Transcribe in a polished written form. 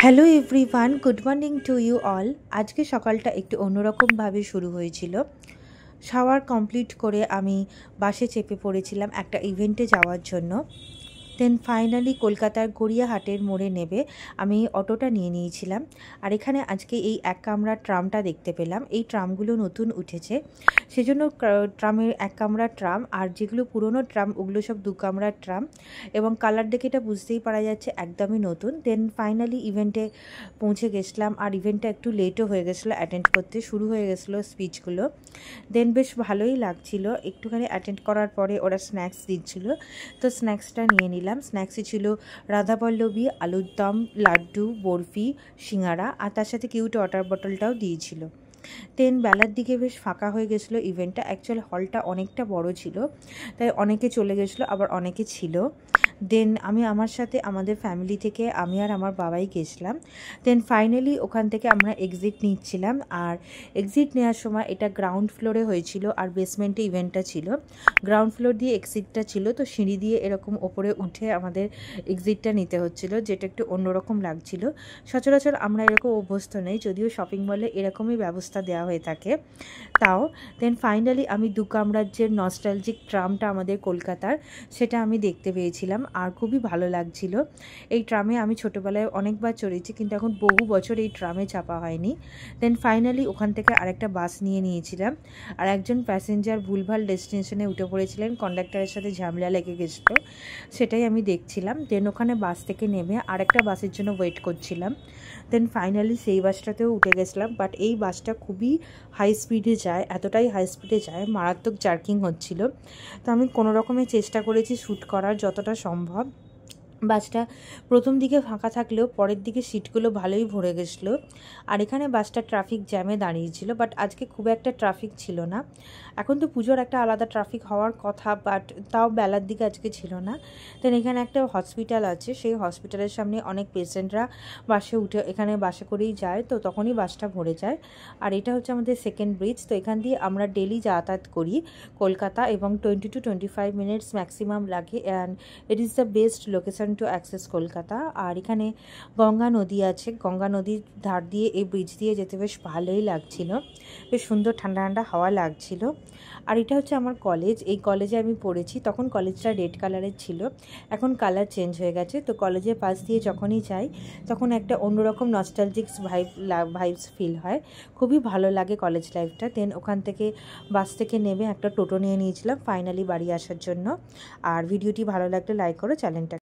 Hello everyone, good morning to you all. আজকে সকালটা একটু অন্যরকমভাবে শুরু হয়েছিল। শাওয়ার কমপ্লিট করে আমি বাসে চেপে পড়েছিলাম একটা ইভেন্টে যাওয়ার জন্য। দেন ফাইনালি কলকাতার গড়িয়াহাটের মোড়ে নেবে আমি অটোটা নিয়ে নিয়েছিলাম। আর এখানে আজকে এই এক কামরার ট্রামটা দেখতে পেলাম। এই ট্রামগুলো নতুন উঠেছে, সেজন্য ট্রামের এক কামরার ট্রাম, আর যেগুলো পুরনো ট্রাম ওগুলো সব দু কামরার ট্রাম, এবং কালার দেখে এটা বুঝতেই পারা যাচ্ছে একদমই নতুন। দেন ফাইনালি ইভেন্টে পৌঁছে গেছিলাম, আর ইভেন্টটা একটু লেটও হয়ে গেছিলো অ্যাটেন্ড করতে, শুরু হয়ে গেছিলো স্পিচগুলো। দেন বেশ ভালোই লাগছিল। একটুখানি অ্যাটেন্ড করার পরে ওরা স্ন্যাক্স দিচ্ছিলো, তো স্ন্যাক্সটা নিয়ে নিলাম। স্ন্যাক্সে ছিল রাধাপল্লবী, আলুর দম, লাড্ডু, বরফি, সিঙ্গারা, আর তার সাথে কিউট ওয়াটার বটলটাও দিয়েছিল। দেন বেলার দিকে বেশ ফাঁকা হয়ে গেছিলো ইভেন্টটা। অ্যাকচুয়ালি হলটা অনেকটা বড় ছিল, তাই অনেকে চলে গেছিলো, আবার অনেকে ছিল। দেন আমি আমার সাথে আমাদের ফ্যামিলি থেকে আমি আর আমার বাবাই গেছিলাম। দেন ফাইনালি ওখান থেকে আমরা এক্সিট নিচ্ছিলাম, আর এক্সিট নেওয়ার সময় এটা গ্রাউন্ড ফ্লোরে হয়েছিল আর বেসমেন্টে ইভেন্টটা ছিল। গ্রাউন্ড ফ্লোর দিয়ে এক্সিটটা ছিল, তো সিঁড়ি দিয়ে এরকম ওপরে উঠে আমাদের এক্সিটটা নিতে হচ্ছিলো, যেটা একটু অন্যরকম লাগছিল। সচরাচর আমরা এরকম অভ্যস্ত নেই, যদিও শপিং মলে এরকমই ব্যবস্থা দেওয়া হয়ে থাকে তাও। দেন ফাইনালি আমি দু কামরার যে নস্টালজিক ট্রামটা আমাদের কলকাতার, সেটা আমি দেখতে পেয়েছিলাম, আর খুবই ভালো লাগছিল। এই ট্রামে আমি ছোটোবেলায় অনেকবার চড়েছি, কিন্তু এখন বহু বছর এই ট্রামে চাপা হয়নি। দেন ফাইনালি ওখান থেকে আরেকটা বাস নিয়ে নিয়েছিলাম, আর একজন প্যাসেঞ্জার ভুলভাল ডেস্টিনেশনে উঠে পড়েছিলেন, কন্ডাক্টরের সাথে ঝামেলা লেগে গেছিলো, সেটাই আমি দেখছিলাম। দেন ওখানে বাস থেকে নেমে আরেকটা বাসের জন্য ওয়েট করছিলাম। দেন ফাইনালি সেই বাসটাতেও উঠে গেছিলাম, বাট এই বাসটা খুবই হাই স্পিডে যায়, এতটাই হাই স্পিডে যায় মারাত্মক জার্কিং হচ্ছিল। তো আমি কোনো রকমের চেষ্টা করেছি শ্যুট করার যতটা সম্ভব। বাসটা প্রথম দিকে ফাঁকা থাকলেও পরের দিকে সিটগুলো ভালোই ভরে গেছিলো। আর এখানে বাসটা ট্রাফিক জ্যামে দাঁড়িয়েছিল, বাট আজকে খুব একটা ট্রাফিক ছিল না। এখন তো পুজোর একটা আলাদা ট্রাফিক হওয়ার কথা, বাট তাও বেলার দিকে আজকে ছিল না। দেন এখানে একটা হসপিটাল আছে, সেই হসপিটালের সামনে অনেক পেশেন্টরা বাসে উঠে এখানে বাসে করেই যায়, তো তখনই বাসটা ভরে যায়। আর এটা হচ্ছে আমাদের সেকেন্ড ব্রিজ, তো এখান দিয়ে আমরা ডেলি যাতায়াত করি কলকাতা, এবং 20 to 25 মিনিটস ম্যাক্সিমাম লাগে, and it is the best location to access Kolkata. আর এখানে গঙ্গা নদী আছে, গঙ্গা নদীর ধার দিয়ে এই ব্রিজ দিয়ে যেতে বেশ ভালোই লাগছিল, বেশ সুন্দর ঠান্ডা ঠান্ডা হাওয়া লাগছিল। আর এটা হচ্ছে আমার কলেজ, এই কলেজে আমি পড়েছি। তখন কলেজটা রেড কালারের ছিল, এখন কালার চেঞ্জ হয়ে গেছে। তো কলেজের পাশ দিয়ে যখনই যাই তখন একটা অন্যরকম নস্টালজিক্স ভাইবস ফিল হয়, খুবই ভালো লাগে কলেজ লাইফটা। দেন ওখান থেকে বাস থেকে নেমে একটা টোটো নিয়ে নিয়েছিলাম ফাইনালি বাড়ি আসার জন্য। আর ভিডিওটি ভালো লাগলে লাইক করো, চ্যানেলটা